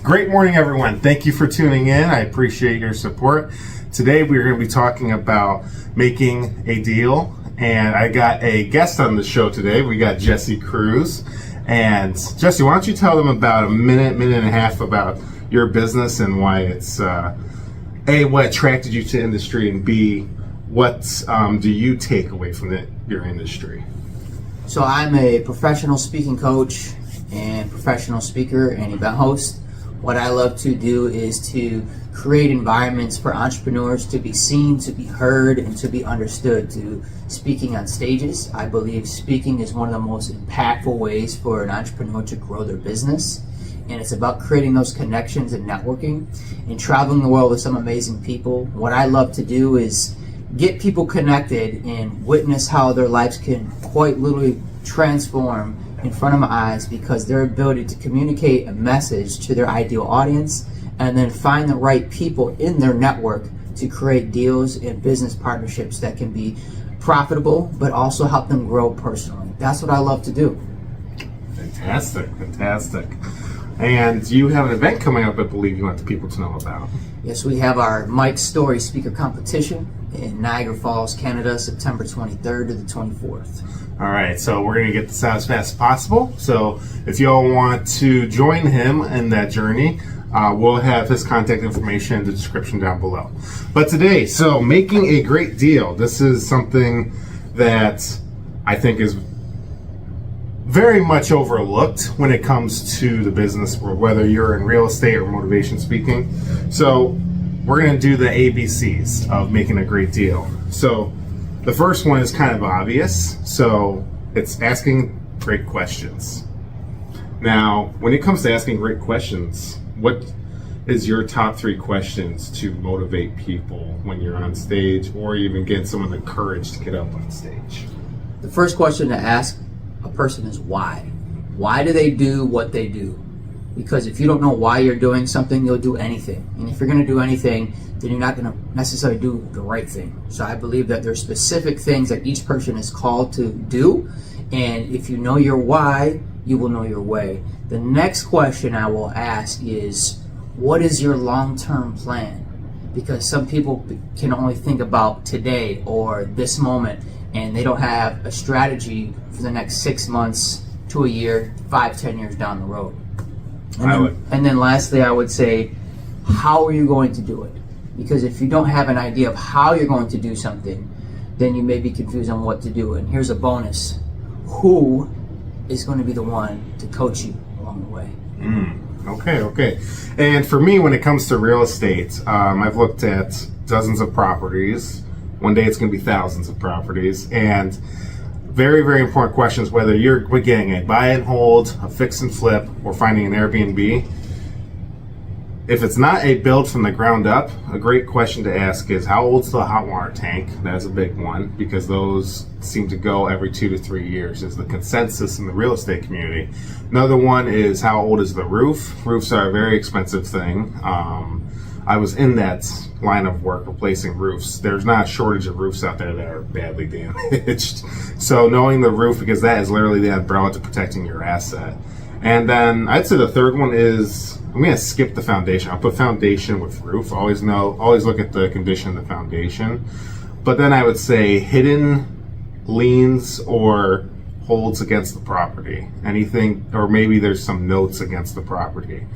Great morning, everyone. Thank you for tuning in. I appreciate your support. Today, we're going to be talking about making a deal, and I got a guest on the show today. We got Cruz. And Jesse, why don't you tell them about a minute and a half about your business and why it's A, what attracted you to the industry, and B, what do you take away from your industry? So I'm a professional speaking coach and professional speaker and event host. What I love to do is to create environments for entrepreneurs to be seen, to be heard, and to be understood. To speaking on stages, I believe speaking is one of the most impactful ways for an entrepreneur to grow their business. And it's about creating those connections and networking and traveling the world with some amazing people. What I love to do is get people connected and witness how their lives can quite literally transform in front of my eyes, because their ability to communicate a message to their ideal audience and then find the right people in their network to create deals and business partnerships that can be profitable but also help them grow personally. That's what I love to do. Fantastic. And you have an event coming up, I believe you want the people to know about. Yes, we have our Mike Story Speaker Competition in Niagara Falls, Canada, September 23rd to the 24th. All right, so we're going to get this out as fast as possible. So if you all want to join him in that journey, we'll have his contact information in the description down below. But today, so making a great deal. This is something that I think is very much overlooked when it comes to the business world, whether you're in real estate or motivation speaking. So we're going to do the ABCs of making a great deal. So the first one is kind of obvious. So it's asking great questions. Now, when it comes to asking great questions, what is your top 3 questions to motivate people when you're on stage, or even get someone the courage to get up on stage? The first question to ask a person is why. Why do they do what they do? Because if you don't know why you're doing something, you'll do anything. And if you're going to do anything, then you're not going to necessarily do the right thing. So I believe that there's specific things that each person is called to do. And if you know your why, you will know your way. The next question I will ask is, what is your long-term plan? Because some people can only think about today or this moment, and they don't have a strategy for the next 6 months to a year, 5-10 years down the road. And then lastly, I would say, how are you going to do it? Because if you don't have an idea of how you're going to do something, then you may be confused on what to do. And here's a bonus. Who is going to be the one to coach you along the way? Okay. And for me, when it comes to real estate, I've looked at dozens of properties. One day it's going to be thousands of properties. And very, very important questions, whether you're getting a buy and hold, a fix and flip, or finding an Airbnb. If it's not a build from the ground up, a great question to ask is, how old's the hot water tank? That's a big one, because those seem to go every 2 to 3 years is the consensus in the real estate community. Another one is, how old is the roof? Roofs are a very expensive thing. I was in that line of work replacing roofs. There's not a shortage of roofs out there that are badly damaged. So knowing the roof, because that is literally the umbrella to protecting your asset. And then I'd say the third one is, I'm going to skip the foundation. I'll put foundation with roof. Always look at the condition of the foundation. But then I would say hidden liens or holds against the property. Anything, or maybe there's some notes against the property.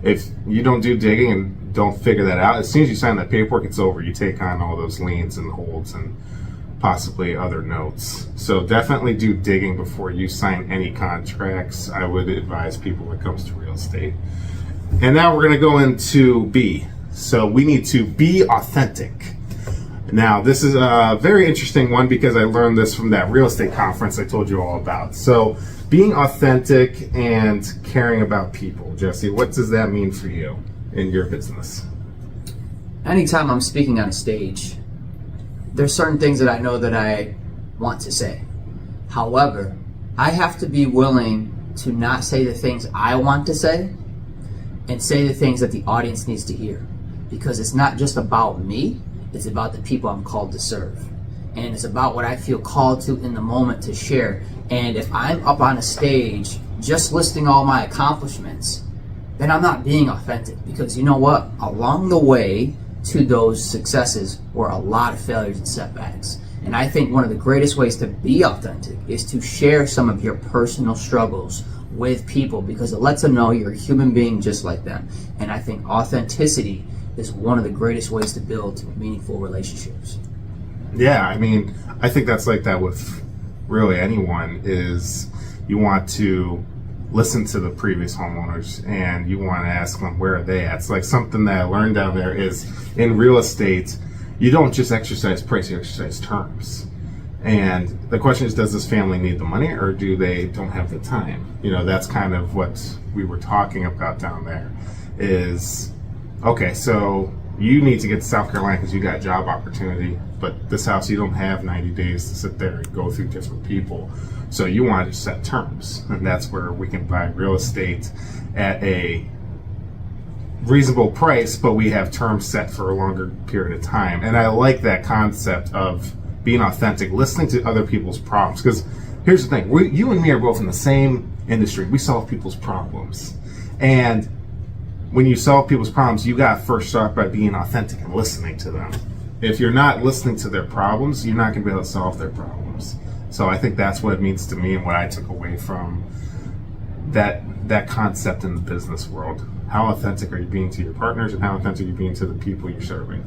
If you don't do digging and don't figure that out, as soon as you sign that paperwork, it's over. You take on all those liens and holds and possibly other notes. So definitely do digging before you sign any contracts. I would advise people when it comes to real estate. And now we're going to go into B. So we need to be authentic. Now, this is a very interesting one because I learned this from that real estate conference I told you all about. So being authentic and caring about people. Jesse, what does that mean for you in your business? Anytime I'm speaking on a stage, there's certain things that I know that I want to say. However, I have to be willing to not say the things I want to say and say the things that the audience needs to hear. Because it's not just about me, it's about the people I'm called to serve. And it's about what I feel called to in the moment to share. And if I'm up on a stage just listing all my accomplishments, then I'm not being authentic. Because you know what? Along the way to those successes were a lot of failures and setbacks. And I think one of the greatest ways to be authentic is to share some of your personal struggles with people, because it lets them know you're a human being just like them. And I think authenticity is one of the greatest ways to build meaningful relationships. Yeah, I mean, I think that's like that with really anyone. Is you want to listen to the previous homeowners and you want to ask them where are they at. It's like something that I learned down there is in real estate, you don't just exercise price, you exercise terms. And the question is, does this family need the money or do they don't have the time? You know, that's kind of what we were talking about down there is, okay, so you need to get to South Carolina because you got job opportunity, but this house, you don't have 90 days to sit there and go through different people. So you want to set terms. And that's where we can buy real estate at a reasonable price, but we have terms set for a longer period of time. And I like that concept of being authentic, listening to other people's problems. Because here's the thing, you and me are both in the same industry. We solve people's problems. And when you solve people's problems, you got to first start by being authentic and listening to them. If you're not listening to their problems, you're not going to be able to solve their problems. So I think that's what it means to me and what I took away from that concept in the business world. How authentic are you being to your partners and how authentic are you being to the people you're serving?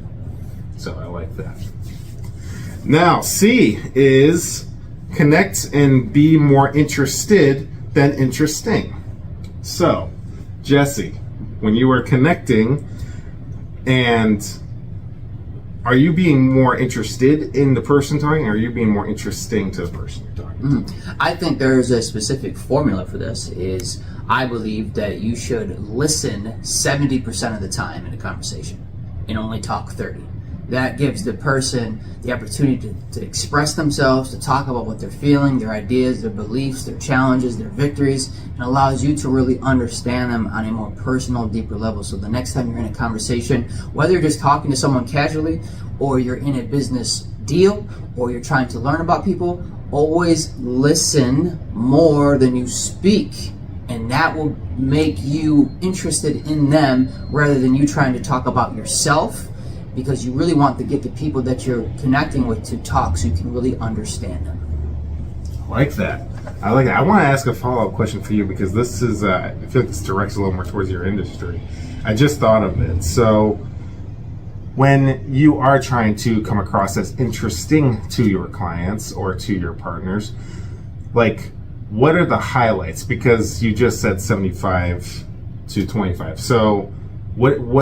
So I like that. Now, C is connect and be more interested than interesting. So, Jesse, when you are connecting, and are you being more interested in the person talking, or are you being more interesting to the person you're talking to? I think there's a specific formula for this. Is I believe that you should listen 70% of the time in a conversation and only talk 30. That gives the person the opportunity to express themselves, to talk about what they're feeling, their ideas, their beliefs, their challenges, their victories, and allows you to really understand them on a more personal, deeper level. So the next time you're in a conversation, whether you're just talking to someone casually, or you're in a business deal, or you're trying to learn about people, always listen more than you speak. And that will make you interested in them rather than you trying to talk about yourself, because you really want to get the people that you're connecting with to talk so you can really understand them. I like that. I like that. I want to ask a follow-up question for you because this is, I feel like this directs a little more towards your industry. I just thought of it. So when you are trying to come across as interesting to your clients or to your partners, like, what are the highlights? Because you just said 75 to 25. So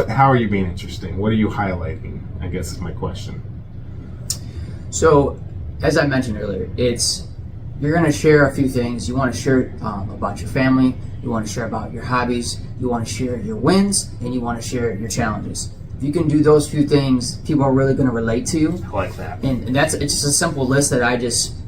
how are you being interesting? What are you highlighting? I guess is my question. So, as I mentioned earlier, you're going to share a few things. You want to share about your family. You want to share about your hobbies. You want to share your wins, and you want to share your challenges. If you can do those few things, people are really going to relate to you. I like that. And it's just a simple list that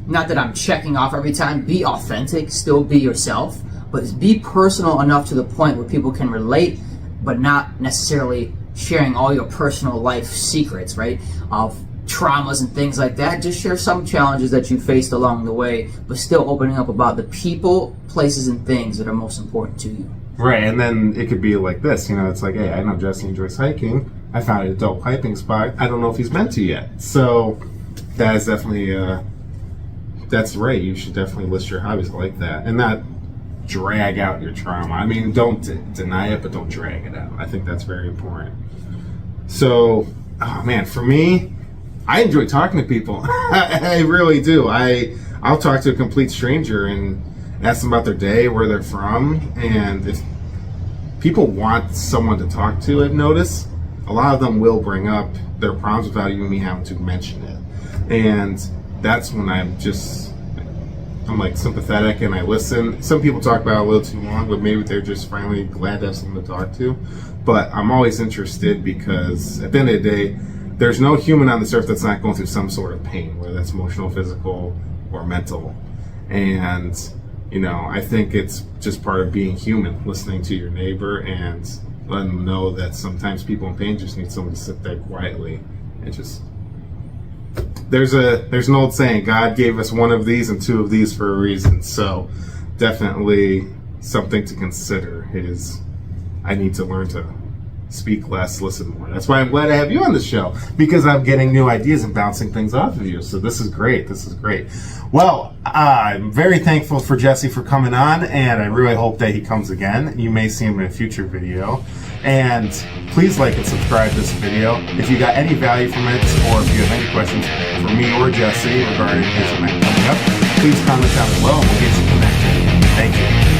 not that I'm checking off every time. Be authentic, still be yourself, but be personal enough to the point where people can relate, but not necessarily sharing all your personal life secrets, right? Of traumas and things like that. Just share some challenges that you faced along the way, but still opening up about the people, places, and things that are most important to you. Right, and then it could be like this, it's like, hey, I know Jesse enjoys hiking. I found a dope hiking spot. I don't know if he's meant to yet. So that is definitely, that's right. You should definitely list your hobbies like that and not drag out your trauma. I mean, don't deny it, but don't drag it out. I think that's very important. So, oh man, for me, I enjoy talking to people. I really do. I'll talk to a complete stranger and ask them about their day, where they're from, and if people want someone to talk to, I've noticed, a lot of them will bring up their problems without even me having to mention it. And that's when I'm like sympathetic and I listen. Some people talk about it a little too long, but maybe they're just finally glad to have someone to talk to. But I'm always interested because at the end of the day, there's no human on this earth that's not going through some sort of pain, whether that's emotional, physical, or mental. And, I think it's just part of being human, listening to your neighbor and letting them know that sometimes people in pain just need someone to sit there quietly and just... There's an old saying, God gave us one of these and two of these for a reason. So definitely something to consider is I need to learn to speak less, listen more. That's why I'm glad I have you on the show, because I'm getting new ideas and bouncing things off of you. So this is great. This is great. Well, I'm very thankful for Jesse for coming on, and I really hope that he comes again. You may see him in a future video. And please like and subscribe to this video. If you got any value from it, or if you have any questions for me or Jesse regarding his event coming up, please comment down below and we'll get you connected. Thank you.